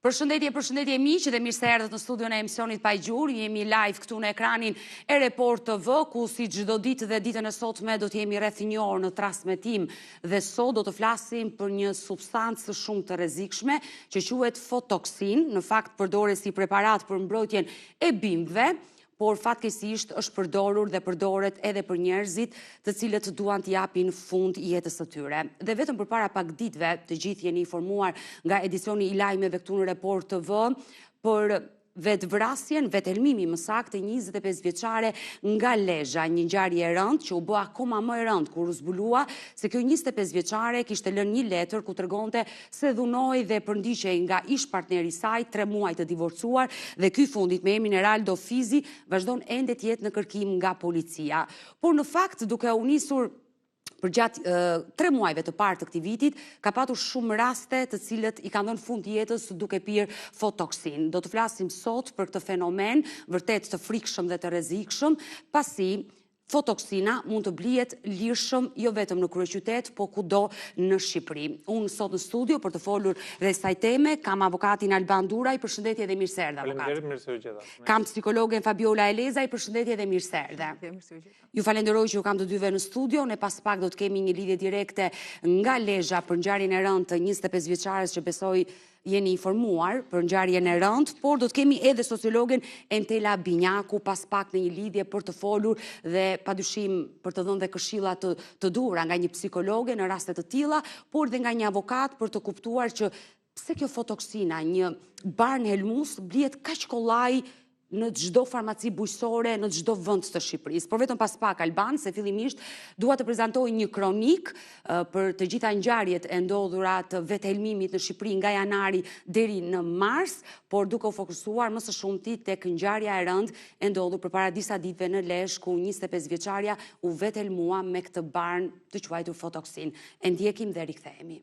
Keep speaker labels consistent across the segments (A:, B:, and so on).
A: Përshëndetje miq dhe mirë se erdhët në studion e emisionit Pa i Gjur. Jemi live këtu në ekranin e Report TV, ku si çdo ditë dhe ditën e sotme do të jemi rreth një orë në transmetim dhe sot do të flasim për një substancë shumë të rrezikshme që quhet fotoksin, në fakt përdoret si preparat për mbrojtjen e bimëve, por fatkeqësisht është përdorur dhe përdoret edhe për njerëzit të cilët duan të japin fund jetës së tyre. Dhe vetëm përpara pak ditëve, të gjithë jeni informuar nga edicioni i lajmeve këtu në Report TV për vetvrasjen, vethelmimin më saktë 25 vjeçare nga Lezhë, një ngjarje e rëndë që u bë akoma më e rëndë kur u zbulua se kjo 25 vjeçare kishte lënë një letër ku tregonte se dhunoi dhe përndiqej nga ish partneri i saj 3 muaj të divorcuar dhe ky fundit me emrin Eraldo Fizi vazhdon ende të jetë në kërkim nga policia. Por në fakt duke u nisur për gjatë 3 muajve të parë të këtij vitit, ka patur shumë raste të cilët i kanë dhënë fund jetës duke pirë fotoksin. Do të flasim sot për këtë fenomen vërtet të frikshëm dhe të rrezikshëm, pasi fotoksina mund të blihet lirshëm jo vetëm në kryeqytet, po kudo në Shqipëri. Unë sot në studio për të folur rreth kësaj teme kam avokatin Alban Duraj, përshëndetje dhe mirë se erdha avokat.
B: Faleminderit, mirë se u gjeta.
A: Kam psikologen Fabiola Elezaj, përshëndetje dhe mirë se erdha. Ju falenderoj që ju kam të dyve në studio, ne pas pak do të kemi një lidhje direkte nga Lezhë për ngjarjen e rëndë të 25 vjeçares që besoj jeni informuar për ngjarjen e rëndë, por do të kemi edhe sociologen Entela Binjaku pas pak në një lidhje për të folur dhe padyshim për të dhënë dhe këshilla të duhura nga një psikologe në raste të tilla, por dhe nga një avokat për të kuptuar që pse kjo fotoksina, një barn helmus, blihet kaq kollaj në çdo farmaci bujqësore, në çdo vend të Shqipërisë. Por vetëm pas pak Alban, se fillimisht dua të prezantoj një kronik për të gjitha ngjarjet e ndodhura të vethelmimit në Shqipëri nga janari deri në mars, por duke u fokusuar më së shumti tek ngjarja e rëndë e ndodhur përpara disa ditëve në Lezhë, ku 25 vjeçaria u vethelmua me këtë barn të quajtur fotoksin. E ndjekim dhe rikthehemi.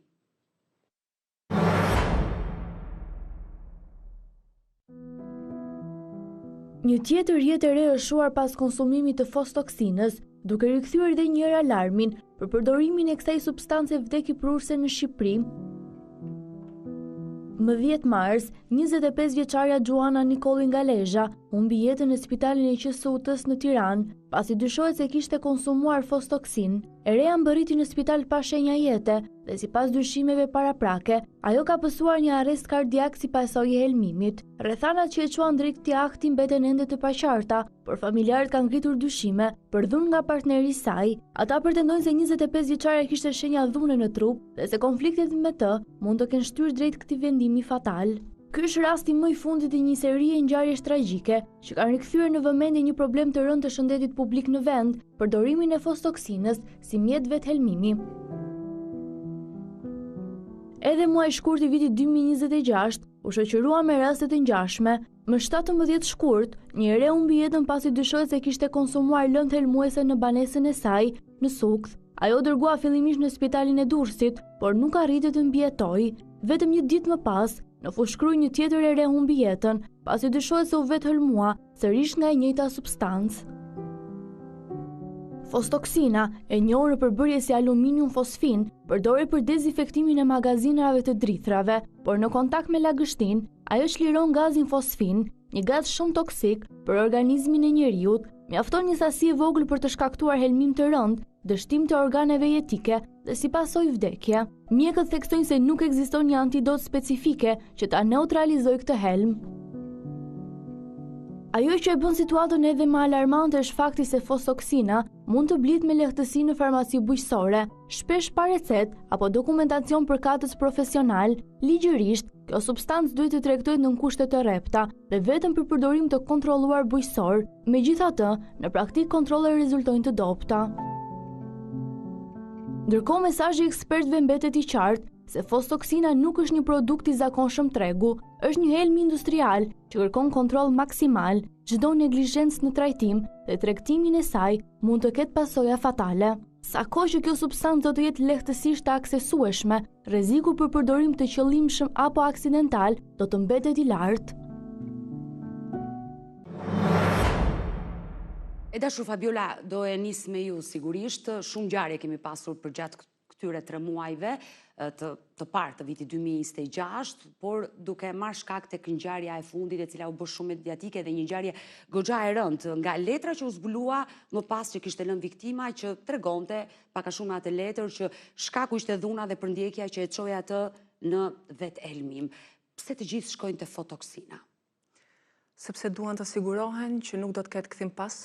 C: Një tjetër jetë e re është shuar pas konsumimit të fostoksinës, duke rikthyer edhe një herë alarmin për përdorimin e kësaj substance vdekjeprurëse në Shqipëri. Më 10 mars, 25 vjeçaria Gjuana Nikolli nga Lezhë humbi jetën në spitalin e QSU-s në Tiranë, pasi dyshohet se kishte konsumuar fostoksin. E reja mbërriti në spital pa shenja jete dhe sipas dyshimeve paraprake, ajo ka pësuar një arrest kardiak si pasojë e helmimit. Rrethanat që e quan drejt këtij akti mbeten ende të paqarta, por familjarët kanë ngritur dyshime për dhunë nga partneri i saj. Ata pretendojnë se 25 vjeçaria kishte shenja dhune në trup dhe se konfliktet me të mund të kenë shtyrë drejt këtij vendimi fatal. Ky është rasti më i fundit i një serie ngjarjesh tragjike që kanë rikthyer në vëmendje një problem të rëndë të shëndetit publik në vend, përdorimin e fostoksinës si mjet vethelmimi. Edhe muaji shkurt i vitit 2026 u shoqërua me raste të ngjashme. Më 17 shkurt, një re humbi jetën pasi dyshohet se kishte konsumuar lëndë helmuese në banesën e saj në Sukth. Ajo dërgua fillimisht në spitalin e Durrësit, por nuk arriti të mbijetojë. Vetëm një ditë më pas, në Fushkruj një tjetër e re humbi jetën, pasi dyshohet se u vethelmua sërish nga e njëjta substancë. Fostoksina, e njohur në përbërje si aluminium fosfin, përdoret për dezinfektimin e magazinave të drithrave, por në kontakt me lagështin, ajo çliron gazin fosfin, një gaz shumë toksik për organizmin e njeriut. Mjafton një sasi e vogël për të shkaktuar helmim të rënd, dështim të organeve jetike dhe si pasojë vdekje. Mjekët theksojnë se nuk ekziston një antidot specifike që ta neutralizojë këtë helm. Ajo që e bën situatën edhe më alarmante është fakti se fostoksina mund të blihet me lehtësi në farmaci bujqësore, shpesh pa recetë apo dokumentacion përkatës profesional. Ligjërisht, kjo substancë duhet të tregtohet në kushte të rrepta dhe vetëm për përdorim të kontrolluar bujqësor. Megjithatë, në praktik kontrollet rezultojnë të dobta. Ndërkohë, mesazhi i ekspertëve mbetet i qartë se fostoksina nuk është një produkt i zakonshëm tregu, është një helm industrial që kërkon kontroll maksimal. Çdo neglizhencë në trajtim dhe tregtimin e saj mund të ketë pasoja fatale. Sa kohë që kjo substancë do të jetë lehtësisht të aksesueshme, rreziku për përdorim të qëllimshëm apo aksidental do të mbetet i lartë.
A: E dashur Fabiola, do e nis me ju sigurisht, shumë ngjarje kemi pasur për gjatë këtyre 3 muajve të parë të vitit 2026, por duke marrë shkak tek ngjarja e fundit e cila u bë shumë mediatike dhe një ngjarje goxha e rëndë, nga letra që u zbulua më pas që kishte lënë viktima që tregonte pak a shumë atë letër që shkaku ishte dhuna dhe përndjekja që e çoi atë në vetë elmim. Pse të gjithë shkojnë te fotoksina?
B: Sepse duan të sigurohen që nuk do të ketë kthim pas.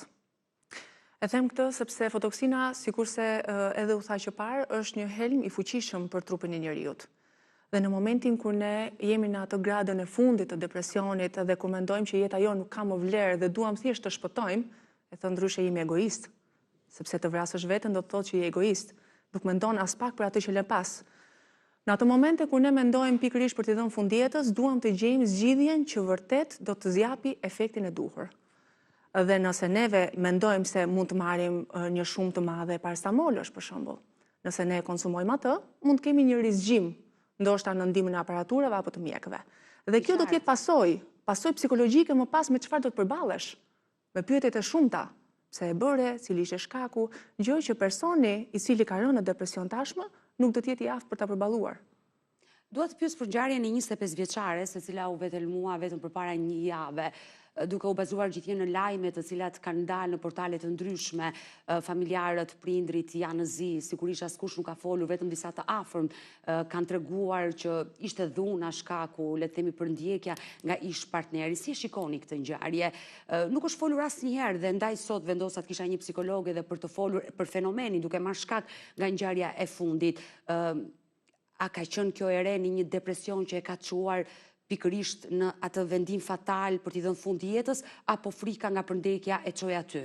B: E them këtë sepse fotoksina, sikurse edhe u tha që parë, është një helm i fuqishëm për trupin e njeriut. Dhe në momentin kur ne jemi në atë gradën e fundit të depresionit dhe kur mendojmë që jeta jo nuk ka më vlerë dhe duam thjesht të shpëtojmë, e thënë ndryshe jemi egoist. Sepse të vrasësh veten do të thotë që je egoist. Nuk mendon as pak për atë që lë pas. Në ato momente kur ne mendojmë pikërisht për t'i dhënë fundjetës, duam të gjejmë zgjidhjen që vërtet do të zjapi efektin e duhur. Dhe nëse neve mendojmë se mund të marrim një shumë të madhe paracetamolësh për shembull, nëse ne konsumojmë atë, mund të kemi një rizgjim, ndoshta në ndihmën e aparaturave apo të mjekëve. Dhe kjo do të jetë pasojë psikologjike më pas me çfarë do të përballesh, me pyetjet e shumta, pse e bëre, cili ishte shkaku, gjë që personi i cili ka rënë në depresion tashmë nuk do të jetë i aftë për ta përballuar.
A: Dua të pyes për ngjarjen e 25 vjeçares, e cila u vetëlmua vetëm përpara një jave, duke u bazuar gjithnjë në lajme të cilat kanë dalë në portale të ndryshme, familjarët, prindrit janë në zi, sigurisht askush nuk ka folur, vetëm disa të afërm kanë treguar që ishte dhuna shkaku, le të themi përndjekja nga ish partneri. Si e shikoni këtë ngjarje? Nuk është folur asnjëherë dhe ndaj sot vendosa të kisha një psikologe dhe për të folur për fenomenin duke marrë shkak nga ngjarja e fundit. A ka qenë kjo e re në një depresion që e ka çuar pikërisht në atë vendim fatal për t'i dhënë fund jetës, apo frika nga përndekja e çoi aty?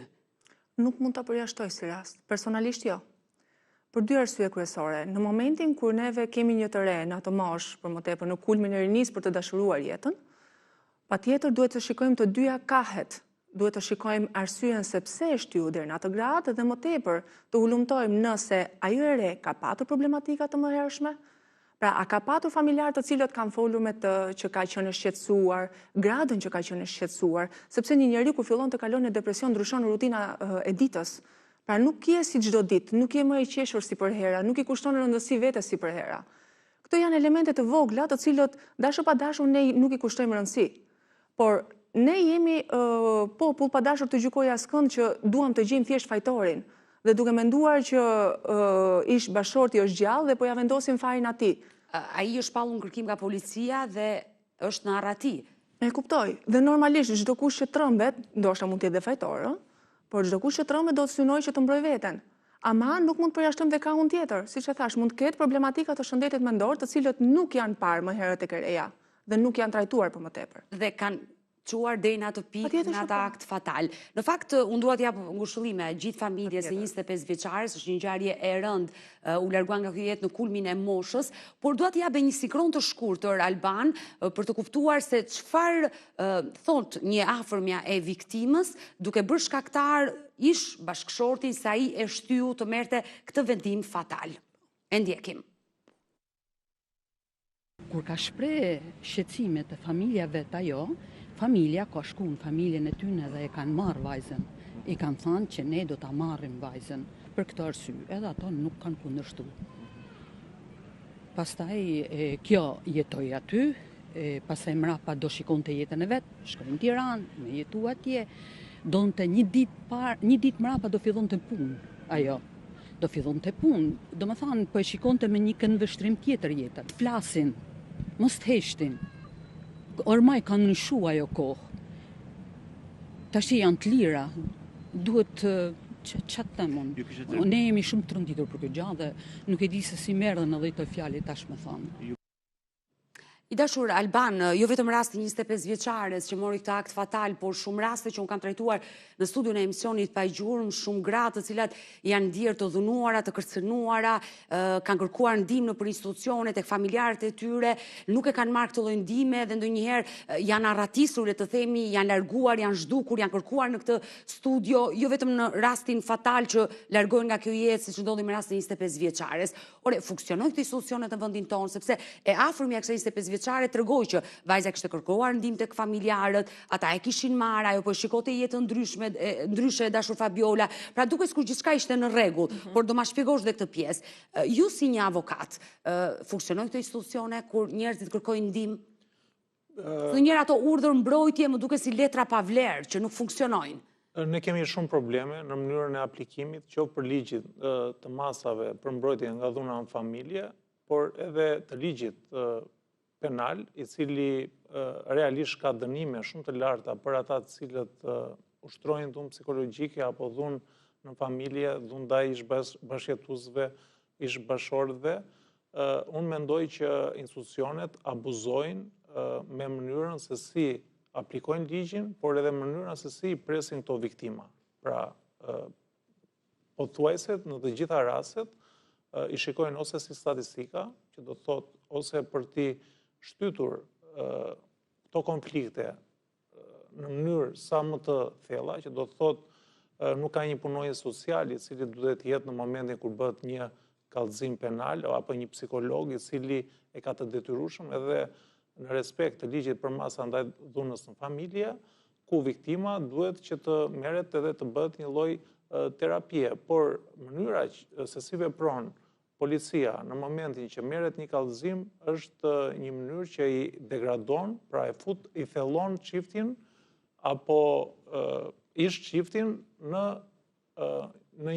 B: Nuk mund ta përjashtoj si rast, personalisht jo. Për 2 arsye kryesore. Në momentin kur neve kemi një të re në atë moshë, për më tepër në kulmin e rinisë për të dashuruar jetën, patjetër duhet të shikojmë të dyja kahet. Duhet të shikojmë arsyen se pse e shtyu deri në atë gradë dhe më tepër të hulumtojmë nëse ajo e re ka patur problematika të mëhershme. Pra, a ka patur familjarë të cilët kanë folur me të që ka qenë shqetësuar, gradën që ka qenë shqetësuar, sepse një njeri kur fillon të kalon në depresion ndryshon rutina e ditës. Pra, nuk je si çdo ditë, nuk je më i qeshur si përhera, nuk i kushton rëndësi vetes si përhera. Këto janë elemente të vogla të cilët dashur pa dashur ne nuk i kushtojmë rëndësi. Por ne jemi popull pa dashur të gjykojë askënd që duam të gjejmë thjesht fajtorin dhe duke menduar që ish bashorti është gjallë dhe po ja vendosim farin atij.
A: Ai është pallur në kërkim nga policia dhe është në arrati.
B: E kuptoj. Dhe normalisht çdo kush që trembet, ndoshta mund të jetë dhe fajtor, por çdo kush që trembet do të synojë që të mbrojë veten. Ama nuk mund të përjashtojmë dhe kahun tjetër. Siç e thash, mund të ketë problematika të shëndetit mendor, të cilët nuk janë parë më herët tek reja dhe nuk janë trajtuar për më tepër.
A: Dhe kanë çuar deri në atë pikë, në atë akt fatal. Në fakt, unë dua t'jap ngushëllime gjithë familjes së 25 vjeçares, është një ngjarje e rëndë, u largua nga kjo jetë në kulmin e moshës, por dua t'jap një sikron të shkurtër Alban për të kuptuar se çfarë thot një afërmja e viktimës, duke bërë shkaktar ish bashkëshorti se ai e shtyu të merrte këtë vendim fatal. E ndjekim.
D: Kur ka shpreh shqetësimet e familjave të ajo, familja ka shku në familjen e tyne dhe e kanë marrë vajzën. I kanë thënë që ne do ta marrim vajzën. Për këtë arsye, edhe ato nuk kanë kundërshtu. Pastaj kjo jetoi aty, pastaj mrapa do shikonte jetën e vet, shkoi në Tiranë, me jetu atje. Donte një ditë mrapa do fillonte punë ajo. Do fillonte punë, domethënë po e shikonte me një këndvështrim tjetër jetën. Flasin, mos të heshtin. Ormai kanë lëshu ajo kohë. Tash janë të lira. Duhet ç'a them unë. Ne jemi shumë të rënditur për këtë gjë dhe nuk e di se si merren edhe këto fjalë tash më thonë.
A: I dashur Alban, jo vetëm rasti 25 vjeçares që mori këtë akt fatal, por shumë raste që unë kam trajtuar në studion e emisionit Pa i Gjurmë, shumë gra të cilat janë ndier të dhunuara, të kërcënuara, kanë kërkuar ndihmë në institucione tek familjarët e tyre, nuk e kanë marrë këtë lloj ndihme dhe ndonjëherë janë arratisur, le të themi, janë larguar, janë zhdukur, janë kërkuar në këtë studio, jo vetëm në rastin fatal që largohen nga kjo jetë, siç ndodhi me rastin 25 vjeçares. Ore, funksionojnë këto institucionet në vendin tonë, sepse e afërmja kësaj 25 vjeçare tregoi që vajza kishte kërkuar ndihmë tek familjarët, ata e kishin marrë, ajo po shikote jetë ndryshe dashur Fabiola. Pra duket sikur gjithçka ishte në rregull, por do ma shpjegosh dhe këtë pjesë. Ju si një avokat, funksionojnë këto institucione kur njerëzit kërkojnë ndihmë? Në njëra ato urdhër mbrojtje më duket si letra pa vlerë që nuk funksionojnë.
E: Ne kemi shumë probleme në mënyrën e aplikimit, qoftë për ligjit të masave për mbrojtje nga dhuna në familje, por edhe të ligjit penal, i cili realisht ka dënime shumë të larta për ata të cilët ushtrojnë dhunë psikologjike apo dhunë në familje, dhunë ndaj ish-bashkëjetuesve, ish-bashortëve. Unë mendoj që institucionet abuzojnë me mënyrën se si aplikojnë ligjin, por edhe mënyrën se si presin këto viktima. Pra, pothuajset në të gjitha rastet i shikojnë ose si statistika, që do thot, ose për ti shtytur këto konflikte në mënyrë sa më të thella, që do thot nuk ka një punonjës social i cili duhet jetë në momentin kur bëhet një kallëzim penal apo një psikolog i cili e ka të detyrueshëm edhe në respekt të ligjit për masa ndaj dhunës në familje, ku viktima duhet që të merret edhe të bëhet një lloj terapie, por mënyra se si vepron policia në momentin që merret një kallëzim është një mënyrë që i degradon, pra i thellon çiftin apo ish çiftin në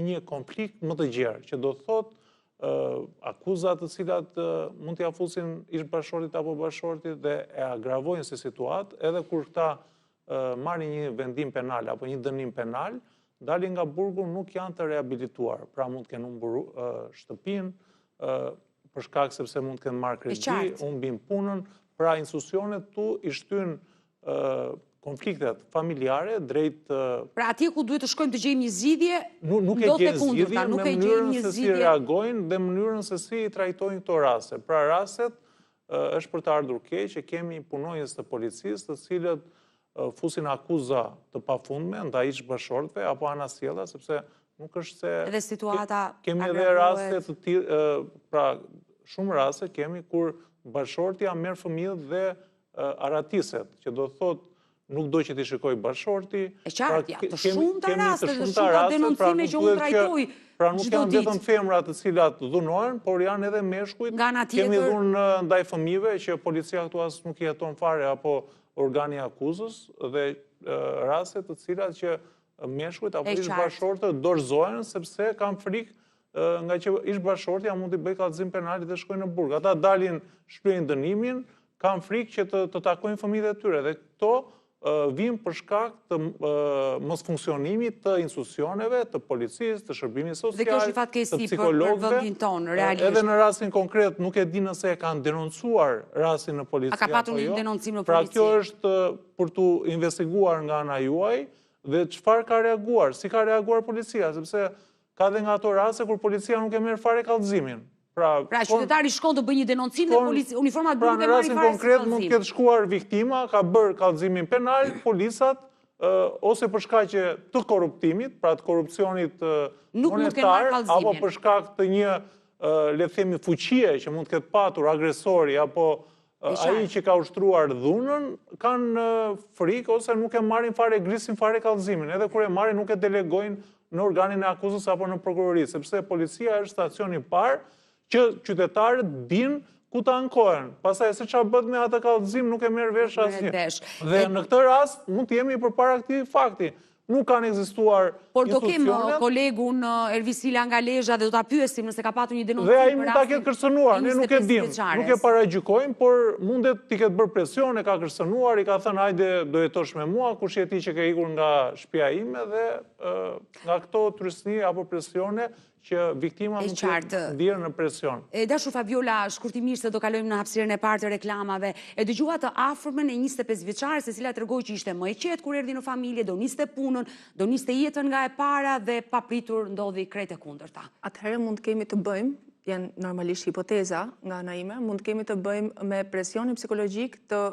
E: një konflikt më të gjerë, që do thotë akuzat të cilat mund t'ia fusin ish-bashortit apo bashortit dhe e agravojnë si situatë, edhe kur këta marrin një vendim penal apo një dënim penal, dalin nga burgu nuk janë të rehabilituar. Pra mund të kenë humbur shtëpinë, për shkak sepse mund të kenë marrë kredi, humbin punën, pra institucionet tu i shtyn konfliktet familjare drejt...
A: Pra atje ku duhet të shkojmë të gjejmë një zgjidhje,
E: nuk e gjejmë zgjidhje, me mënyrën se si reagojnë dhe mënyrën se si i trajtojnë këto raste. Pra rastet është për të ardhur keq që kemi punonjës të policisë të cilët fusin akuza të pafundme ndaj ish-bashortëve apo anasjella, sepse nuk është se...
A: Edhe situata
E: kemi edhe raste të tillë, pra shumë raste kemi kur bashortja merr fëmijët dhe aratiset, që do thotë nuk do që t'i shikoj bashorti.
A: E qartë, të shumë të raste, të shumë të denoncime që unë trajtoj.
E: Pra nuk janë vetëm femrat të cilat dhunohen, por janë edhe meshkujt. Kemi dhunë ndaj fëmijëve që policia këtu as nuk jeton fare, apo organi akuzës, dhe raste të cilat që meshkujt apo ish-bashortët dorëzohen sepse kanë frikë nga që ish-bashortja mund t'i bëjë kallëzim penal dhe shkojnë në burg. Ata dalin, shprehin dënimin, kanë frikë që të takojnë fëmijët e tyre, dhe këto vijnë për shkak të mos funksionimit të institucioneve, të policisë, të shërbimit social, të psikologëve. Edhe në rastin konkret nuk e di nëse e kanë denoncuar rastin në polici.
A: A ka patur një denoncim në polici?
E: Pra kjo është për tu investiguar nga ana juaj dhe çfarë ka reaguar, si ka reaguar policia, sepse ka dhe nga ato raste kur policia nuk e merr fare kallëzimin.
A: Pra qytetari shkon të bëjë një denoncim dhe uniformat
E: nuk e marrin fare si kallëzim. Pra në rastin konkret mund të ketë shkuar viktima, ka bërë kallëzimin penal, policat, ose për shkaqe të korruptimit, pra të korrupsionit monetar, apo për shkak të një, le të themi, fuqie që mund të ketë patur agresori, apo ai që ka ushtruar dhunën, kanë frikë ose nuk e marrin fare, grisin fare kallëzimin, edhe kur e marrin nuk e delegojnë në organin e akuzës apo në prokurori, sepse policia është stacioni i parë që qytetarët dinë ku të ankohen. Pastaj se çfarë bëhet me atë kallëzim nuk e merr vesh asnjë. Dhe në këtë rast mund të jemi përpara këtij fakti. Nuk kanë ekzistuar institucionet.
A: Por do kemë kolegun Ervisila nga Lezhë dhe do ta pyesim nëse ka patur një denoncim.
E: Dhe ai mund ta ketë kërcënuar, ne nuk e dimë, nuk e paragjykojmë, por mundet t'i ketë bërë presion, e ka kërcënuar, i ka thënë hajde do jetosh me mua, kush je ti që ke ikur nga shtëpia ime, dhe nga këto trysni apo presione që viktima mund të ndjerë në presion.
A: Dashur Fabiola, shkurtimisht se do kalojmë në hapësirën e parë të reklamave, e dëgjua të afërmën e 25 vjeçares, e cila tregoi që ishte më e qetë kur erdhi në familje, do niste punën, do niste jetën nga e para dhe papritur ndodhi krejt e kundërta.
B: Atëherë mund kemi të bëjmë, janë normalisht hipoteza nga ana ime, mund kemi të bëjmë me presionin psikologjik të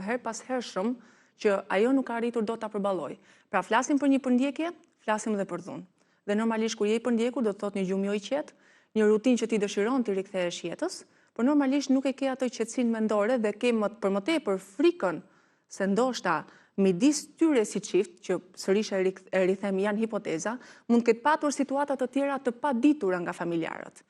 B: her pas hershëm që ajo nuk ka arritur dot ta përballojë. Pra flasim për një përndjekje, flasim edhe për dhunë. Dhe normalisht kur je i përndjekur do të thotë një gjumë jo i qetë, një rutinë që ti dëshiron të rikthehesh jetës, por normalisht nuk e ke atë qetësinë mendore dhe ke për më tepër frikën se ndoshta midis tyre si çift, që sërish e rithem janë hipoteza, mund ketë patur situata të tjera të paditura nga familjarët.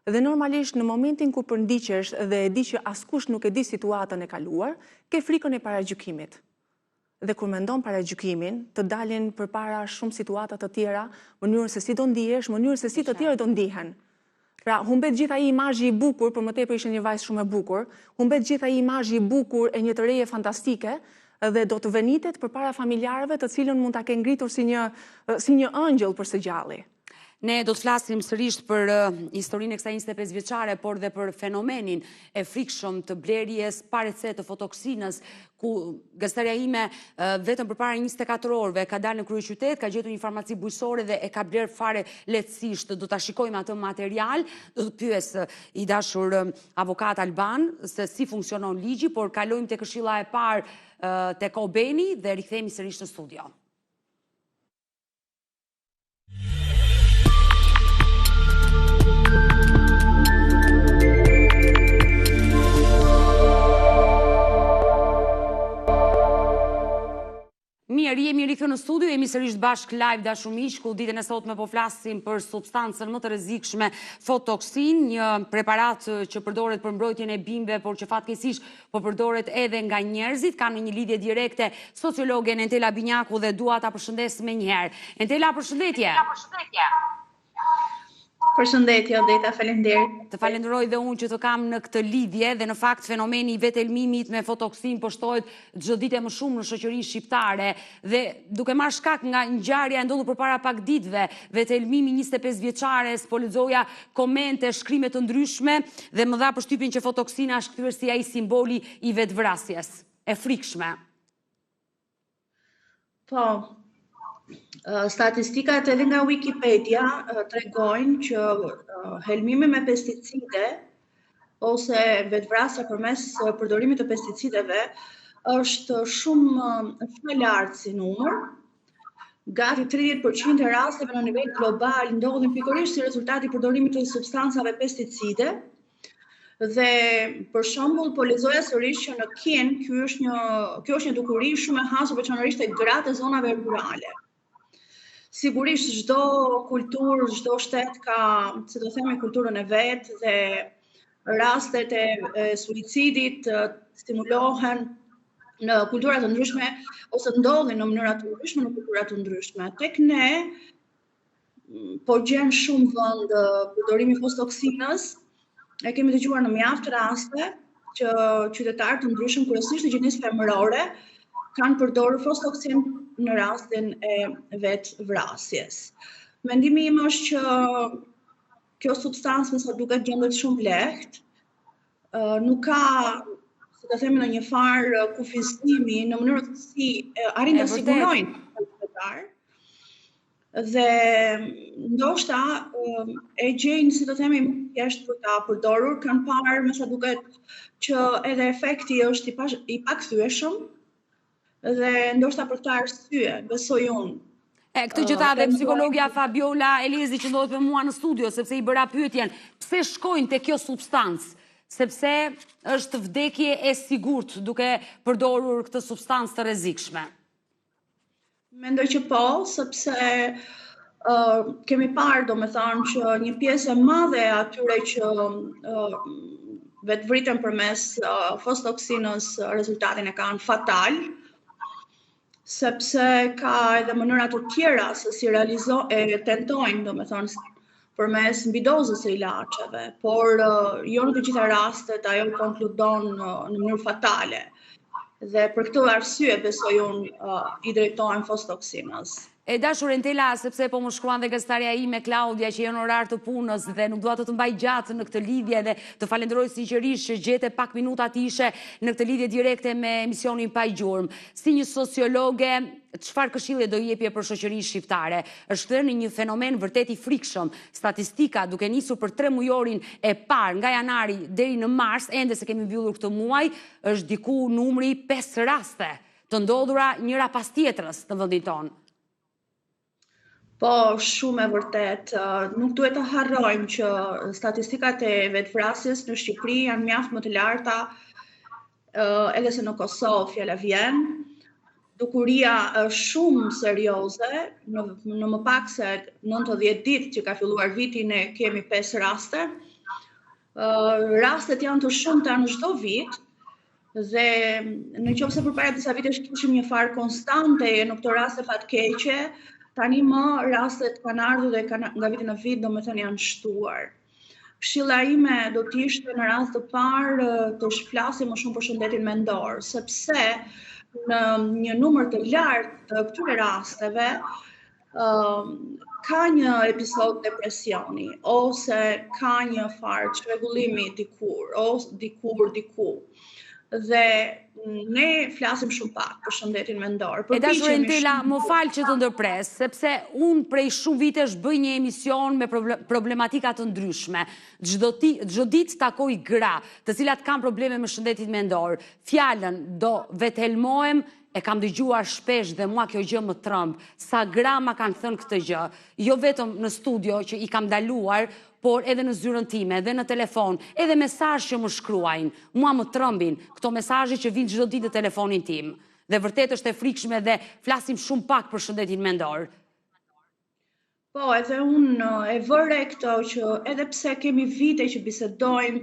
B: Dhe normalisht në momentin ku përndiqesh dhe e di që askush nuk e di situatën e kaluar, ke frikën e paragjykimit. Dhe kur mendon paragjykimin, të dalin përpara shumë situata të tjera, mënyrën se si do ndihesh, mënyrën se si të tjerë do ndihen. Pra, humbet gjitha i imazhi i bukur, për më tepër ishte një vajzë shumë e bukur, humbet gjitha i imazhi i bukur e një të reje fantastike, dhe do të venitet përpara familjarëve të cilën mund ta kenë ngritur si një ëngjëll për së gjalli.
A: Ne do të flasim sërish për historinë e kësaj 25 vjeçare, por dhe për fenomenin e frikshëm të blerjes pa recetë të fotoksinës, ku gazetarja ime vetëm përpara 24 orëve ka dalë në kryeqytet, ka gjetur një farmaci bujësore dhe e ka bler fare lehtësisht. Do ta shikojmë atë material, do të pyes i dashur avokat Alban se si funksionon ligji, por kalojmë te këshilla e parë tek Obeni dhe rikthehemi sërish në studio. Mirë, jemi rikthyer në studio, jemi sërish bashk live dashur miq, ku ditën e sotme po flasim për substancën më të rrezikshme, fotoksin, një preparat që përdoret për mbrojtjen e bimëve, por që fatkeqësisht po përdoret edhe nga njerëzit. Kam një lidhje direkte sociologen Entela Binjaku dhe dua ta përshëndes më një herë. Entela, përshëndetje.
F: Përshëndetje, Odeta, faleminderit.
A: Të falenderoj dhe unë që të kam në këtë lidhje dhe në fakt fenomeni i vetelmimit me fotoksin po shtohet çdo ditë më shumë në shoqërinë shqiptare dhe duke marrë shkak nga ngjarja e ndodhur përpara pak ditëve, vetelmimi 25 vjeçares, po lexoja komente, shkrime të ndryshme dhe më dha përshtypjen që fotoksina është kthyer si ai simboli i vetvrasjes. E frikshme.
F: Po, statistikat edhe nga Wikipedia tregojnë që helmimi me pesticide ose vetvrasja përmes përdorimit të pesticideve është shumë lartë si numër. Gati 30% e rasteve në nivel global ndodhin pikërisht si rezultati i përdorimit të substancave pesticide. Dhe për shembull po lexoja sërish që në Kin kjo është një dukuri shumë e hasur veçanërisht tek gratë e zonave rurale. Sigurisht çdo kulturë, çdo shtet ka, si do themi, kulturën e vet dhe rastet e suicidit stimulohen në kultura të ndryshme ose ndodhin në mënyra të ndryshme në kultura të ndryshme. Tek ne po gjen shumë vend përdorimi i fotoksinës. E kemi dëgjuar në mjaft raste që qytetarë të ndryshëm, kryesisht të gjinisë femërore, kanë përdorur fotoksin në rastin e vetvrasjes. Mendimi im është që kjo substancë, me sa duket, gjendet shumë lehtë, nuk ka, si të themi, në një farë kufizimi në mënyrë të si arrin të sigurojnë qytetarë. Dhe ndoshta e gjejnë, si të themi, jashtë për ta përdorur, kanë parë, me sa duket, që edhe efekti është i pakthyeshëm dhe ndoshta për këtë arsye, besoj unë.
A: Këtë që tha dhe psikologja Fabiola Eliezi që ndodhet me mua në studio, sepse i bëra pyetjen, pse shkojnë te kjo substancë? Sepse është vdekje e sigurt duke përdorur këtë substancë të rrezikshme.
F: Mendoj që po, sepse kemi parë, domethënë, që një pjesë e madhe e atyre që vetvritën përmes fotoksinës rezultatin e kanë fatal, sepse ka edhe mënyra të tjera se si tentojnë, domethënë, përmes mbidozës së ilaçeve, por jo në të gjitha rastet ajo konkludon në mënyrë fatale. Dhe për këtë arsye besoj unë i drejtohen fotoksinës.
A: E dashur Entela, sepse po më shkruan dhe gazetarja ime Klaudia që janë orar të punës dhe nuk dua të të mbaj gjatë në këtë lidhje dhe të falenderoj sinqerisht që gjete pak minuta të ishe në këtë lidhje direkte me emisionin Pa Gjurmë. Si një sociologe, çfarë këshille do jepje për shoqërinë shqiptare? Është kthyer në një fenomen vërtet i frikshëm. Statistika duke nisur për 3 mujorin e parë nga janari deri në mars, ende se kemi mbyllur këtë muaj, është diku numri 5 raste të ndodhura njëra pas tjetrës në vendin tonë.
F: Po, shumë e vërtet. Nuk duhet të harrojmë që statistikat e vetvrasjes në Shqipëri janë mjaft më të larta edhe se në Kosovë fjala vjen. Dukuria është shumë serioze, në më pak se 90 ditë që ka filluar viti ne kemi 5 raste. Rastet janë të shumta në çdo vit dhe në qoftë se përpara disa vitesh kishim një farë konstante në këto raste fatkeqe, tani më rastet kanë ardhur dhe nga viti në vit domethënë janë shtuar. Këshilla ime do të ishte në rast të parë të flasim më shumë për shëndetin mendor, sepse në një numër të lartë të këtyre rasteve ka një episod depresioni ose ka një farë çrregullimi dikur ose diku. Dhe ne flasim shumë pak për shëndetin mendor.
A: E dashur Entela, më fal që të ndërpres, sepse unë prej shumë vitesh bëj një emision me problematika të ndryshme. Çdo ditë takoj gra, të cilat kanë probleme me shëndetin mendor. Fjalën do vethelmohem, e kam dëgjuar shpesh dhe mua kjo gjë më tremb. Sa gra ma kanë thënë këtë gjë, jo vetëm në studio që i kam daluar, por edhe në zyrën time, edhe në telefon, edhe mesazh që më shkruajnë. Mua më trembin këto mesazhe që vinë çdo ditë në telefonin tim. Dhe vërtet është e frikshme dhe flasim shumë pak për shëndetin mendor.
F: Po, edhe unë e vëre këto që edhe pse kemi vite që bisedojmë,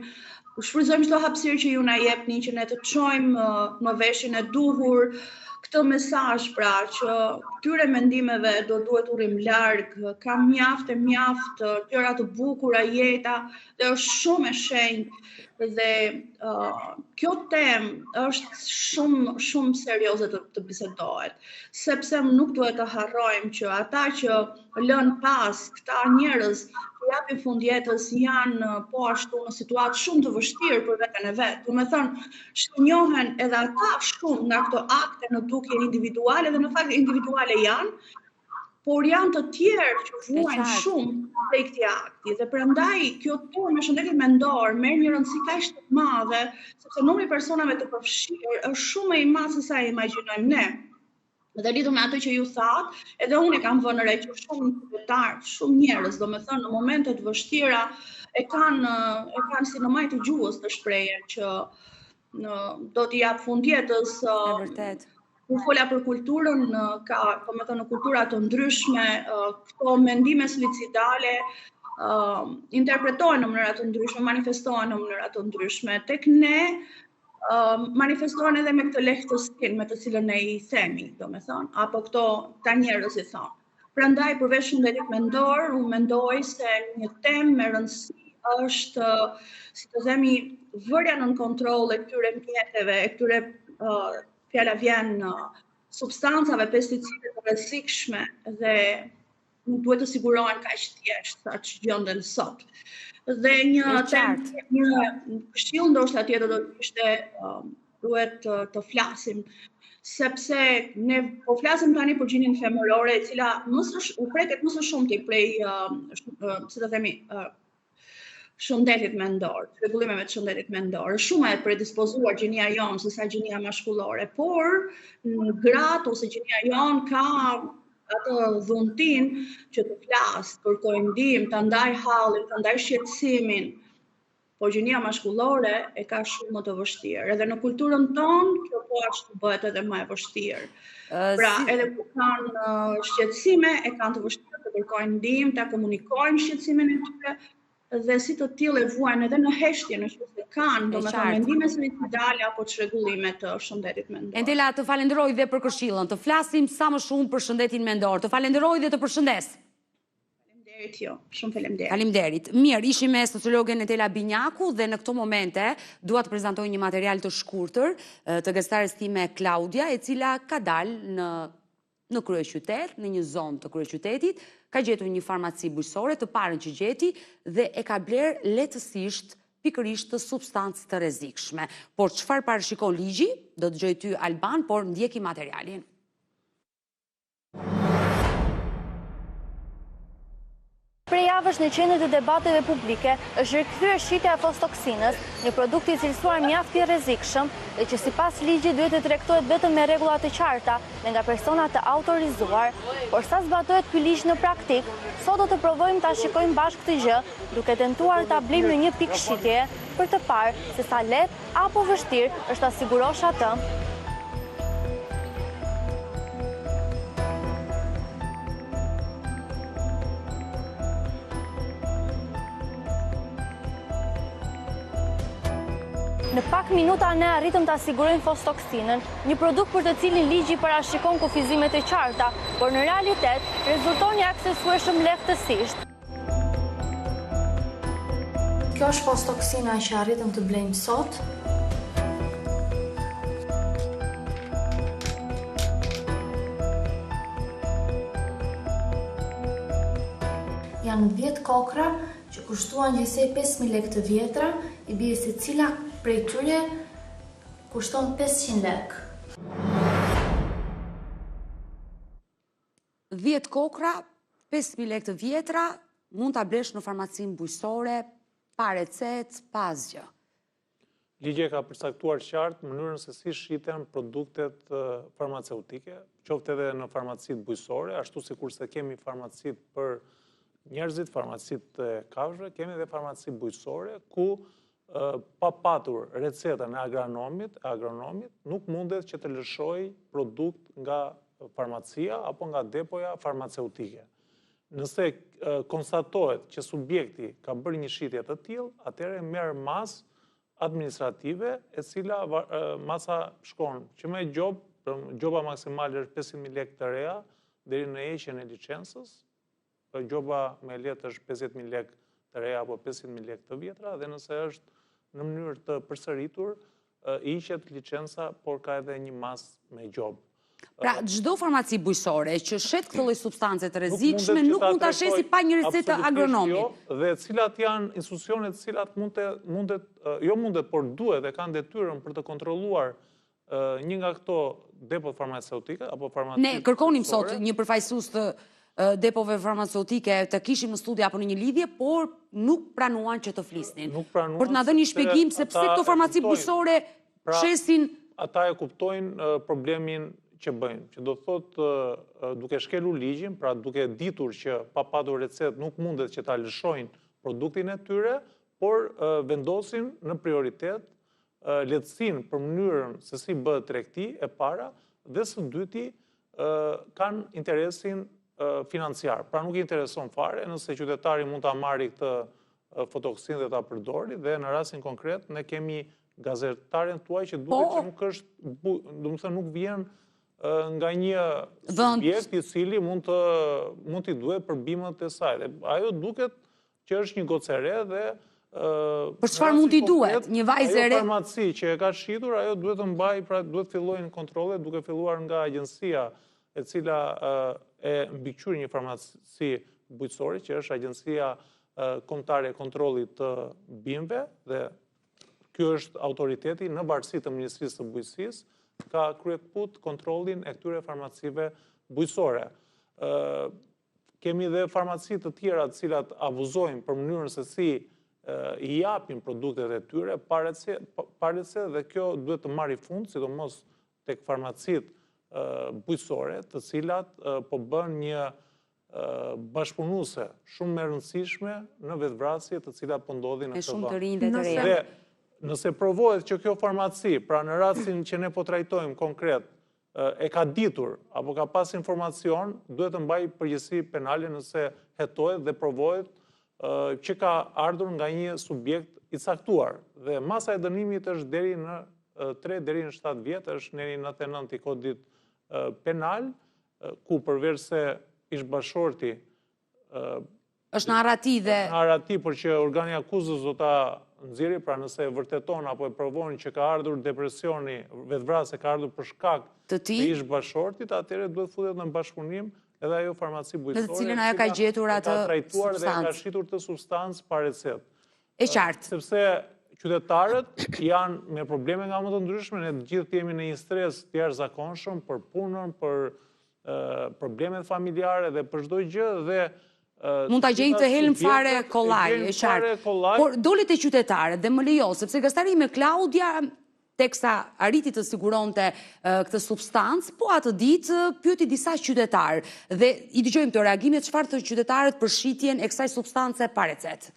F: shfrytëzojmë çdo hapësirë që ju na jepni që ne të çojmë në veshin e duhur këtë mesazh pra që këtyre mendimeve do duhet urrim larg, ka mjaft gjëra të bukura jeta dhe është shumë e shenjtë dhe kjo temë është shumë serioze të bisedohet, sepse nuk duhet të harrojmë që ata që lënë pas këta njerëz që japin fundjetës janë po ashtu në situatë shumë të vështirë për veten e vet. Do të thënë, shënjohen edhe ata shumë nga këto akte në dukje individuale dhe në fakt individuale janë, por janë të tjerë që vuajnë shumë prej këtij akti dhe prandaj kjo temë me shëndetin mendor merr një rëndësi kaq të madhe, sepse numri i personave të përfshirë është shumë më i madh se sa e imagjinojmë ne. Dhe lidhur me atë që ju thatë, edhe unë e kam vënë re që shumë qytetarë, shumë njerëz, domethënë në momente të vështira e kanë si në majtë gjuhës të shprehjen që do t'i jap fundjetës. Kur fola për kulturën, ka domethënë në kultura të ndryshme, këto mendime suicidale interpretohen në mënyra të ndryshme, manifestohen në mënyra të ndryshme. Tek ne manifestohen edhe me këtë lehtësinë me të cilën ne i themi, domethënë, apo këta njerëz i thonë. Prandaj përveç shëndetit mendor, unë mendoj se një temë me rëndësi është, si të themi, vërja nën kontroll e këtyre mjeteve, e këtyre fjala vjen substancave, pesticide të rrezikshme dhe nuk duhet të sigurohen kaq thjesht sa që gjenden sot. Dhe një këshill ndoshta tjetër do të ishte duhet të flasim, sepse ne po flasim tani për gjinien femërore, e cila u preket më së shumti prej, si të themi, shëndetit mendor, rregullimeve të shëndetit mendor. Është shumë e predispozuar gjinia jonë se sa gjinia maskullore, por gratë ose gjinia jonë ka atë dhuntin që të flasë, kërkoj ndihmë, të ndaj hallin, të ndaj shqetësimin. Po gjinia maskullore e ka shumë më të vështirë. Edhe në kulturën tonë, kjo po ashtu bëhet edhe më e vështirë. Pra, edhe kur kanë shqetësime, e kanë të vështirë të kërkojnë ndihmë, të komunikojnë shqetësimin e tyre, dhe si të tillë e vuajnë edhe në heshtje nëse kanë, domethënë mendime suicidale apo çrregullime të shëndetit mendor.
A: Entela, të falenderoj dhe për këshillën, të flasim sa më shumë për shëndetin mendor. Të falenderoj dhe të përshëndes.
F: Faleminderit jo, shumë faleminderit.
A: Faleminderit. Mirë, ishim me sociologen Entela Binjaku dhe në këto momente dua të prezantoj një material të shkurtër të gazetarës time Klaudia, e cila ka dalë në kryeqytet, në një zonë të kryeqytetit, ka gjetur një farmaci bujqësore, të parën që gjeti, dhe e ka bler lehtësisht pikërisht të substancë të rrezikshme. Por çfarë parashikon ligji, do të dëgjoj ty Alban, por ndjeki materialin.
G: Prej javës
C: javësh në qendër të debateve publike është rikthyer shitja e fosfotoksinës, një produkt i cilësuar mjaft i rrezikshëm dhe që sipas ligjit duhet të tregtohet vetëm me rregulla të qarta dhe nga persona të autorizuar, por sa zbatohet ky ligj në praktik, sot do të provojmë ta shikojmë bashkë këtë gjë, duke tentuar ta blejmë në një pikë shitje për të parë se sa lehtë apo vështirë është ta sigurosh atë. Në pak minuta ne arritëm ta sigurojmë fosfotoksinën, një produkt për të cilin ligji parashikon kufizimet e qarta, por në realitet rezulton një aksesueshëm lehtësisht. Kjo është fosfatoksina që arritëm të blejmë sot. Janë 10 kokra që kushtuan gjithsej 5.000 lekë të vjetra, i bie se cila prej tyre kushton 500 lekë.
A: 10 kokra, 5.000 lekë të vjetra, mund ta blesh në farmacinë bujqësore, pa recetë, pa asgjë.
E: Ligji ka përcaktuar qartë mënyrën se si shiten produktet farmaceutike, qoftë edhe në farmacitë bujqësore, ashtu sikurse kemi farmacitë për njerëzit, farmacitë e kafshëve, kemi edhe farmacitë bujqësore, ku pa patur recetën e agronomit, nuk mundet që të lëshoj produkt nga farmacia apo nga depoja farmaceutike. Nëse konstatohet që subjekti ka bërë një shitje të tillë, atëherë merr masë administrative, e cila masa shkon që me gjoba maksimale është 500.000 lekë të reja deri në heqjen e licencës, gjoba me letë është 50.000 lekë të reja apo 500.000 lekë të vjetra, dhe nëse është në mënyrë të përsëritur, hiqet licenca, por ka edhe një masë me gjobë.
A: Pra, çdo farmaci bujqësore që shet këtë lloj substance të rrezikshme nuk mund ta shesi pa një recetë agronomit.
E: Dhe cilat janë institucionet cilat mundet, por duhet dhe kanë detyrën për të kontrolluar një nga këto depot farmaceutike apo farmaci.
A: Ne kërkonim sot një përfaqësues të depove farmaceutike të kishim në studio apo në një lidhje, por nuk pranuan që të flisnin. Për të na dhënë një shpjegim se pse këto farmaci bujqësore shesin.
E: Ata e kuptojnë problemin që bëjnë, që do thotë duke shkelur ligjin, pra duke ditur që pa patur recetë nuk mundet që ta lëshojnë produktin e tyre, por vendosin në prioritet lehtësinë për mënyrën se si bëhet tregti e para, dhe së dyti kanë interesin financiar. Pra nuk i intereson fare nëse qytetari mund ta marrë këtë fotoksinë dhe ta përdori, dhe në rastin konkret ne kemi gazetaren tuaj që duket që nuk është, domethënë nuk vjen nga një subjekt i cili mund t'i duhet përbimët e saj. Dhe ajo duket që është një gocë e re dhe
A: për çfarë mund t'i duhet? Një vajzë e re?
E: Ajo farmaci që e ka shitur, ajo duhet të mbajë, pra duhet fillojnë kontrole duke filluar nga agjencia e cila e mbikëqyr një farmaci bujqësore, që është Agjencia Kombëtare e Kontrollit të Bimëve, dhe ky është autoriteti në varësi të Ministrisë së Bujqësisë, ka kryekput kontrollin e këtyre farmacive bujqësore. Kemi dhe farmaci të tjera të cilat abuzojnë për mënyrën se si i japin produktet e tyre pa recetë, dhe kjo duhet të marrë fund, sidomos tek farmacit bujqësore, të cilat po bën një bashkëpunuese shumë e rëndësishme në vetvrasje, të cilat po ndodhin në këtë
A: shumë të
E: vend.
A: rinj dhe të reja.
E: Nëse provohet që kjo farmaci, pra në rastin që ne po trajtojmë konkret, e ka ditur apo ka pas informacion, duhet të mbajë përgjegjësi penale nëse hetohet dhe provohet që ka ardhur nga një subjekt i caktuar. Dhe masa e dënimit është deri në 3 deri në 7 vjet, është neri 99 i kodit penal, ku përveç se ish bashorti
A: është në arati dhe...
E: Në arati, por që organi akuzës do ta nxjerrë, pra nëse e vërteton apo e provon që ka ardhur depresioni, vetvrasje ka ardhur për shkak të ish bashortit, atëherë duhet futet në bashkëpunim edhe ajo farmaci bujqësore,
A: në të cilën ajo ka gjetur atë
E: ka trajtuar dhe ka
A: substancë.
E: shitur të substancë pa recetë.
A: E qartë.
E: Sepse qytetarët janë me probleme nga më të ndryshme, ne gjithë jemi në një stres të jashtëzakonshëm për punën, për problemet familjare dhe për çdo gjë, dhe
A: Mund ta gjejnë të helm fare kollaj, e qartë. Por doli te qytetarët dhe më lejo, sepse gazetari me Klaudia teksa arriti të siguronte këtë substancë, po atë ditë pyeti disa qytetarë dhe i dëgjojmë të reagimet çfarë thonë qytetarët për shitjen e kësaj substance pa recetë.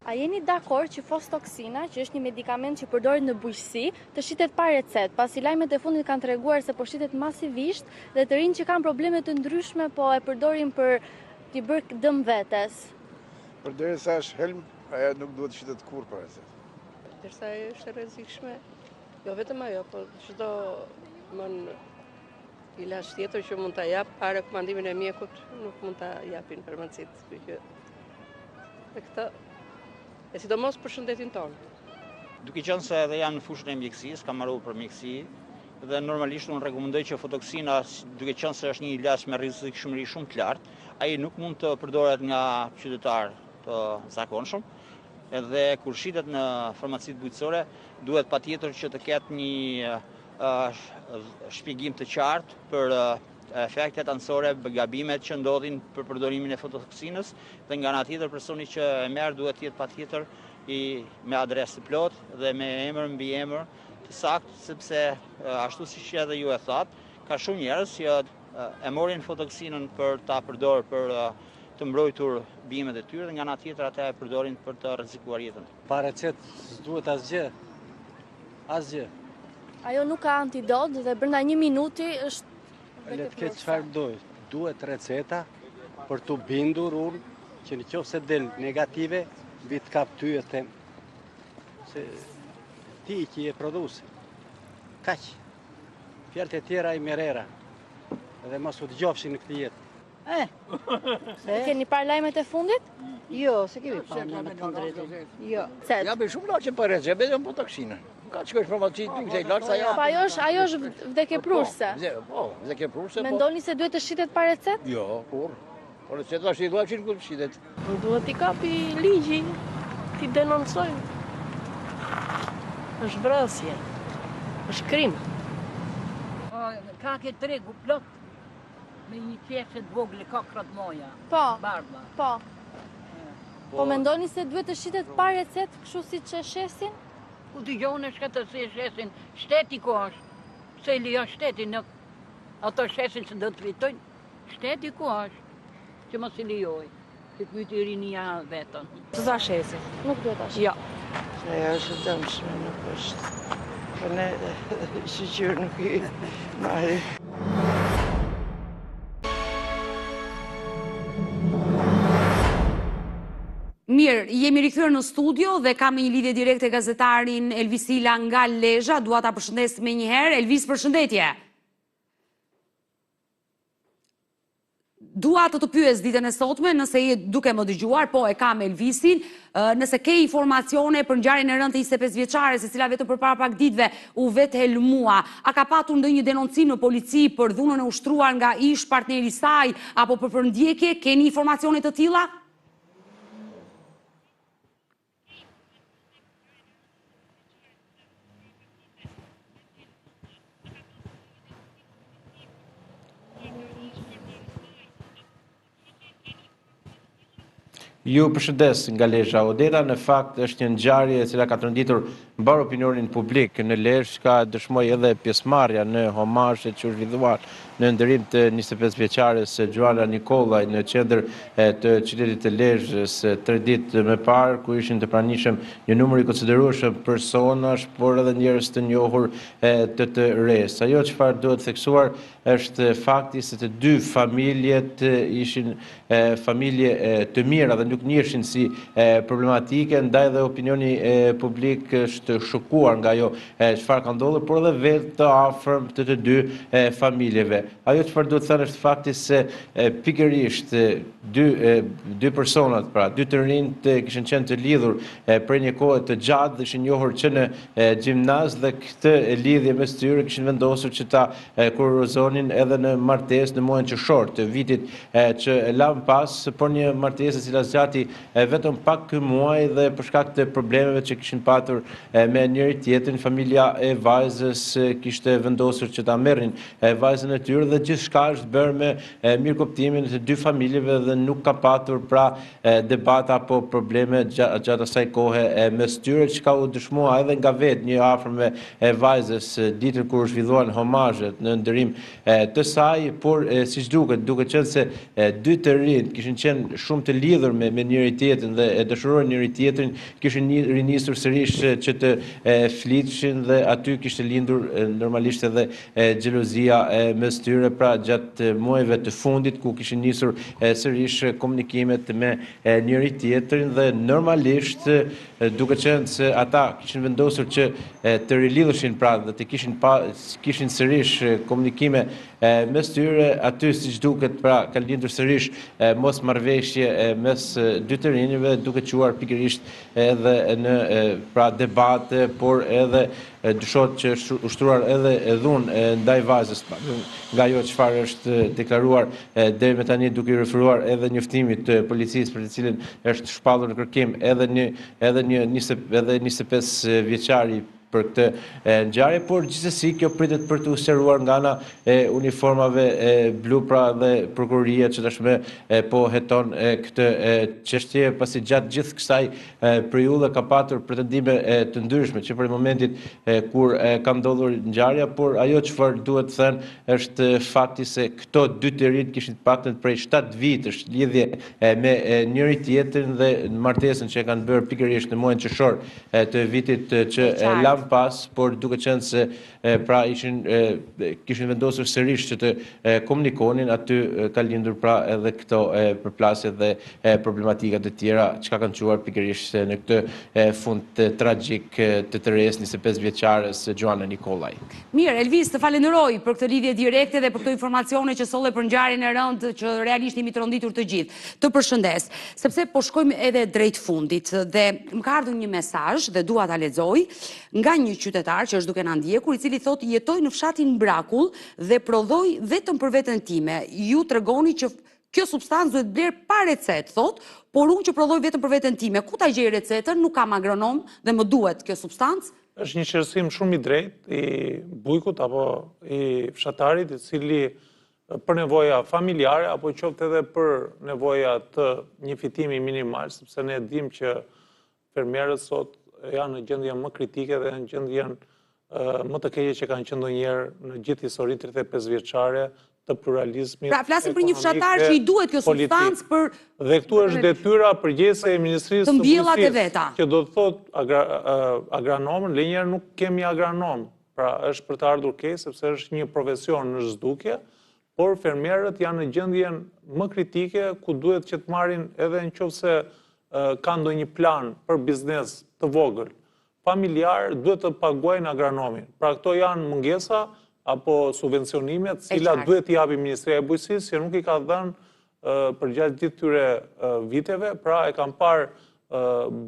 C: A jeni dakord që Fostoksina, që është një medikament që përdoret në bujqësi, të shitet pa recetë, pasi lajmet e fundit kanë treguar se po shitet masivisht dhe të rinj që kanë probleme të ndryshme po e përdorin për t'i bërë dëm vetes.
G: Përderisa është helm, ajo nuk duhet të shitet kurrë pa recetë.
H: Derisa ajo është e rrezikshme, jo vetëm ajo, por çdo ilaç tjetër që mund ta jap pa rekomandimin e mjekut nuk mund ta japin farmacit. Dhe këtë e sidomos për shëndetin tonë.
I: Duke qenë se edhe jam në fushën e mjekësisë, kam marrë për mjekësi dhe normalisht unë rekomandoj që Fotoksina, duke qenë se është një ilaç me rrezikshmëri shumë të lartë, ai nuk mund të përdoret nga qytetar të zakonshëm. Edhe kur shitet në farmacitë bujqësore, duhet patjetër që të ketë një shpjegim të qartë për efektet anësore, gabimet që ndodhin për përdorimin e fotoksinës dhe nga ana tjetër personi që e merr duhet të jetë patjetër me adresë të plotë dhe me emër mbi emër të saktë, sepse ashtu siç edhe ju e thatë, ka shumë njerëz që e morin fotoksinën për ta përdorur për të mbrojtur bimet e tyre dhe nga ana tjetër ata e përdorin për të rrezikuar jetën.
J: Pa recetë s'duhet asgjë. Asgjë.
C: Ajo nuk ka antidot dhe brenda 1 minuti është
J: le të ketë çfarë duhet receta për të bindur unë që nëse del negative, vi të kap ty e them se ti që je produsi. Kaq. Fjalët e tjera i merrera. Edhe mos u dëgjofshin në këtë jetë.
C: Keni parë lajmet e fundit?
H: Jo, se kemi parë lajmet e fundit. Jo.
K: Ja bëj shumë laçe për recetë, jo Fotoksina. Ka që është farmaci ty kësaj lartë ja.
C: Po ajo është vdekjeprurse.
K: Po, vdekjeprurse.
C: Mendoni se duhet të shitet pa recetë?
K: Jo, kur. Po receta është i duhet që shitet.
H: Po duhet i kapi ligji, ti denoncojnë. Është vrasje. Është krim.
L: Ka ke tregu plot me një qeshe të vogël kokrat moja.
C: Po.
L: Barba.
C: Po. Po mendoni se duhet të shitet pa recetë, kështu siç e shesin?
L: Ku t'i gjonë është këtë se shesin, shteti ku është, se i lijon shteti në ato shesin që do të fitojnë, shteti ku është, që mos i lijoj, që të myti rinia vetën.
H: Të ta shesin?
C: Nuk duhet ta shesin.
H: Jo. Se ajo është dëmshme, nuk është. Po ne shiqyr nuk i marri.
A: Mirë, jemi rikthyer në studio dhe kam një lidhje direkte gazetarin Elvis Ila nga Lezhë. Dua ta përshëndes më një herë. Elvis, përshëndetje. Dua të pyes ditën e sotme, nëse je duke më dëgjuar, po e kam Elvisin, nëse ke informacione për ngjarjen e rëndë të 25 vjeçares, e cila vetëm përpara pak ditëve u vetë helmua. A ka patur ndonjë denoncim në polici për dhunën e ushtruar nga ish partneri i saj apo për përndjekje? Keni informacione të tilla?
M: Ju përshëndes nga Lezhë. Odeta në fakt është një ngjarje e cila ka tërnditur mbar opinionin publik në Lezhë, ka dëshmoj edhe pjesëmarrja në homazhet që u zhvilluan në ndërim të 25 vjeçares Gjuana Nikollaj në qendër të qytetit të Lezhës 3 ditë më parë, ku ishin të pranishëm një numër i konsiderueshëm personash, por edhe njerëz të njohur të resë. Ajo çfarë duhet theksuar është fakti se të dy familjet ishin familje të mira dhe nuk njihen si problematike, ndaj dhe opinioni publik është shokuar nga ajo çfarë ka ndodhur, por edhe vetë të afërm të dy familjeve. Ajo çfarë duhet thënë është fakti se pikërisht dy personat, pra dy të rinj kishin qenë të lidhur për një kohë të gjatë dhe ishin njohur që në gjimnaz dhe këtë lidhje mes tyre kishin vendosur që ta kurorizonin edhe në martesë në muajin qershor të vitit që lan pas, por një martesë e cila zgjati vetëm pak muaj dhe për shkak të problemeve që kishin patur me njëri tjetrin, familja e vajzës kishte vendosur që ta merrin vajzën e tyre mbledhur dhe gjithçka është bërë me mirëkuptimin të dy familjeve dhe nuk ka patur pra debata apo probleme gjatë asaj kohe mes tyre, çka u dëshmua edhe nga vetë një afërm e vajzës ditën kur u zhvilluan homazhet në ndërim të saj, por siç duket qenë se dy të rinj kishin qenë shumë të lidhur me njëri tjetrin dhe e dëshironin njëri tjetrin, kishin rinisur sërish që të flitshin dhe aty kishte lindur normalisht edhe xhelozia mes tyre, pra gjatë muajve të fundit ku kishin nisur sërish komunikimet me njëri tjetrin dhe normalisht duke qenë se ata kishin vendosur që të rilidheshin pra dhe të kishin sërish komunikime mes tyre, aty siç duket pra ka lindur sërish mos marrëveshje mes dy të rinjve, duke quar pikërisht edhe në pra debate, por edhe dyshohet që ushtruar edhe dhunë ndaj vajzës nga ajo çfarë është deklaruar deri me tani, duke i referuar edhe njoftimit të policisë për të cilin është shpallur në kërkim edhe një 25 vjeçari për këtë ngjarje, por gjithsesi kjo pritet për të ushtruar nga ana e uniformave blu, pra dhe prokuroria që tashmë po heton këtë çështje, pasi gjatë gjithë kësaj periudhe ka patur pretendime të ndryshme që për momentit kur ka ndodhur ngjarja, por ajo çfarë duhet të thënë është fakti se këto dy të rinj kishin paktën prej 7 vitësh lidhje me njëri tjetrin dhe martesën që e kanë bërë pikërisht në muajin qershor të vitit që pas, por duke qenë se pra kishin vendosur sërish që të komunikonin, aty ka lindur pra edhe këto përplasje dhe problematikat e tjera që ka kanë quar pikërisht në këtë fund tragjik të tërës 25 vjeçares Gjoana Nikolaj.
A: Mirë, Elvis, të falenderoj për këtë lidhje direkte dhe për këto informacione që solle për ngjarjen e rëndë që realisht jemi të rënditur të gjithë. Të përshëndes, sepse po shkojmë edhe drejt fundit dhe më ka ardhur një mesazh dhe dua ta lexoj nga një qytetar që është duke na ndjekur, i cili thotë: jetoj në fshatin Brakull dhe prodhoj vetëm për veten time. Ju tregoni që kjo substancë duhet bler pa recet, thotë, por unë që prodhoj vetëm për veten time, ku ta gjej recetën? Nuk kam agronom dhe më duhet kjo substancë.
E: Është një qërësim shumë i drejtë i bujkut apo i fshatarit, i cili për nevoja familjare apo qoftë edhe për nevoja të një fitimi minimal, sepse ne dim që fermerët sot janë në gjendje më kritike dhe në gjendje më të keqe që kanë qenë ndonjëherë në gjithë historinë 35 vjeçare të pluralizmit.
A: Pra flasim për një fshatar që i duhet kjo substancë për
E: dhe këtu është detyra përgjithëse e Ministrisë
A: të mbjellat e veta.
E: Që do të thotë agronomën, lenjëherë nuk kemi agronom. Pra është për të ardhur keq sepse është një profesion në zhdukje, por fermerët janë në gjendjen më kritike ku duhet që të marrin edhe nëse ka ndonjë plan për biznes të vogël, familjar, duhet të paguajnë agronomin. Pra këto janë mungesa apo subvencionimet, cilat duhet t'i japi Ministria e Bujqësisë, që nuk i ka dhënë për gjatë gjithë këtyre viteve, pra e kanë parë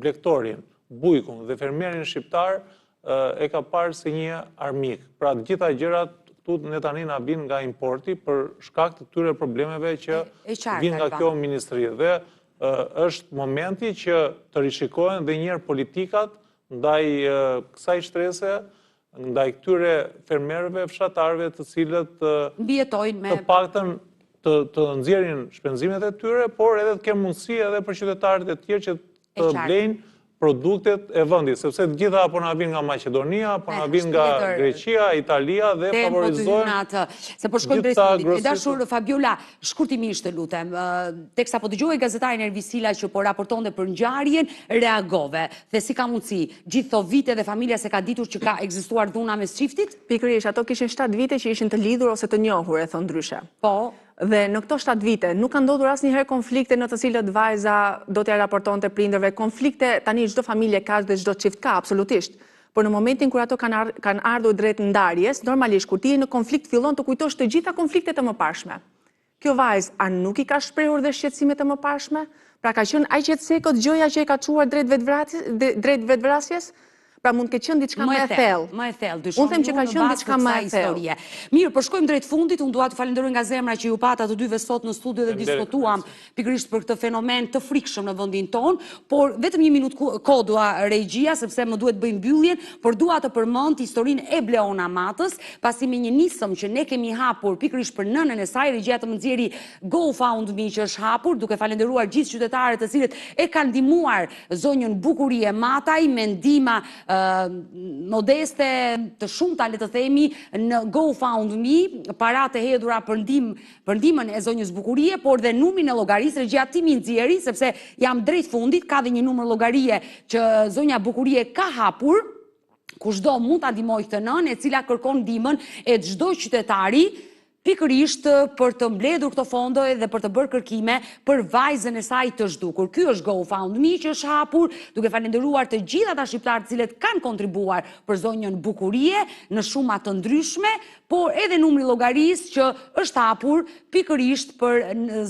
E: blektorin, bujkun dhe fermerin shqiptar e ka parë si një armik. Pra të gjitha gjërat këtu ne tani na vijnë nga importi për shkak të këtyre problemeve që vijnë nga kjo ministri. Dhe është momenti që të rishikohen dhe njërë politikat ndaj kësaj shtrese, ndaj këtyre fermerëve, fshatarëve të cilët të paktën të nxjerrin shpenzimet e tyre, por edhe të kemë mundësi edhe për qytetarët e tjerë që të blejnë produktet e vendit, sepse të gjitha po na vijnë nga Maqedonia, po na vijnë nga Greqia, Italia dhe favorizojnë.
A: Se po shkojmë drejt fundit. E dashur Fabiola, shkurtimisht lutem, teksa po dëgjoj gazetarin Elvis Sila që po raportonte për ngjarjen, reagove dhe si ka mundësi gjithë këto vite dhe familja se ka ditur që ka ekzistuar dhuna mes çiftit?
B: Pikërisht, ato kishin 7 vite që ishin të lidhur ose të njohur, e thon ndryshe.
A: Po.
B: Dhe në këto 7 vite nuk ka ndodhur asnjëherë konflikte në të cilët vajza do t'ja raportonte prindërve. Konflikte tani çdo familje ka dhe çdo çift ka, absolutisht. Por në momentin kur ato kanë ardhur drejt ndarjes, normalisht kur ti je në konflikt fillon të kujtosh të gjitha konfliktet e mëparshme. Kjo vajzë a nuk i ka shprehur dhe shqetësimet e mëparshme? Pra ka qenë aq qetësekët gjëja që e ka çuar drejt vetvrasjes? Pra mund të qenë diçka më e thellë.
A: Më e thellë,
B: Unë them që ka qenë diçka më e thellë.
A: Mirë, po shkojmë drejt fundit, unë dua t'ju falenderoj nga zemra që ju pata të dyve sot në studio dhe diskutuam pikërisht për këtë fenomen të frikshëm në vendin ton, por vetëm 1 minutë kohë dua regjia sepse më duhet bëjmë mbylljen, por dua të përmend historinë e Bleona Matës, pasi me një nisëm që ne kemi hapur pikërisht për nënën e saj, regjia të më nxjerri GoFundMe që është hapur, duke falenderuar gjithë qytetarët të cilët e kanë ndihmuar zonjën Bukurie Mataj me ndihma modeste të shumta, le të themi, në GoFundMe, paratë e hedhura për ndihmën e zonjës Bukurie, por dhe numrin e llogarisë regjia ti më nxjerri sepse jam drejt fundit, ka dhe një numër llogarie që zonja Bukurie ka hapur, kushdo mund ta ndihmojë këtë nënë e cila kërkon ndihmën e çdo qytetari pikërisht për të mbledhur këto fondo dhe për të bërë kërkime për vajzën e saj të zhdukur. Ky është GoFundMe që është hapur, duke falenderuar të gjithë ata shqiptarë të cilët kanë kontribuar për zonjën Bukurie në shuma të ndryshme, por edhe numri llogarisë që është hapur pikërisht për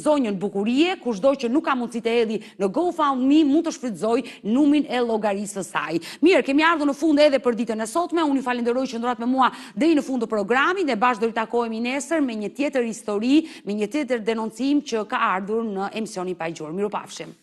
A: zonjën Bukurie, kushdo që nuk ka mundësi të hedhë në GoFundMe mund të shfrytëzojë numrin e llogarisë së saj. Mirë, kemi ardhur në fund edhe për ditën e sotme. Unë ju falenderoj që ndrorat me mua deri në fund të programit dhe bashkë do të takohemi nesër me një tjetër histori, me një tjetër denoncim që ka ardhur në emisionin Pa Gjurmë. Mirupafshim.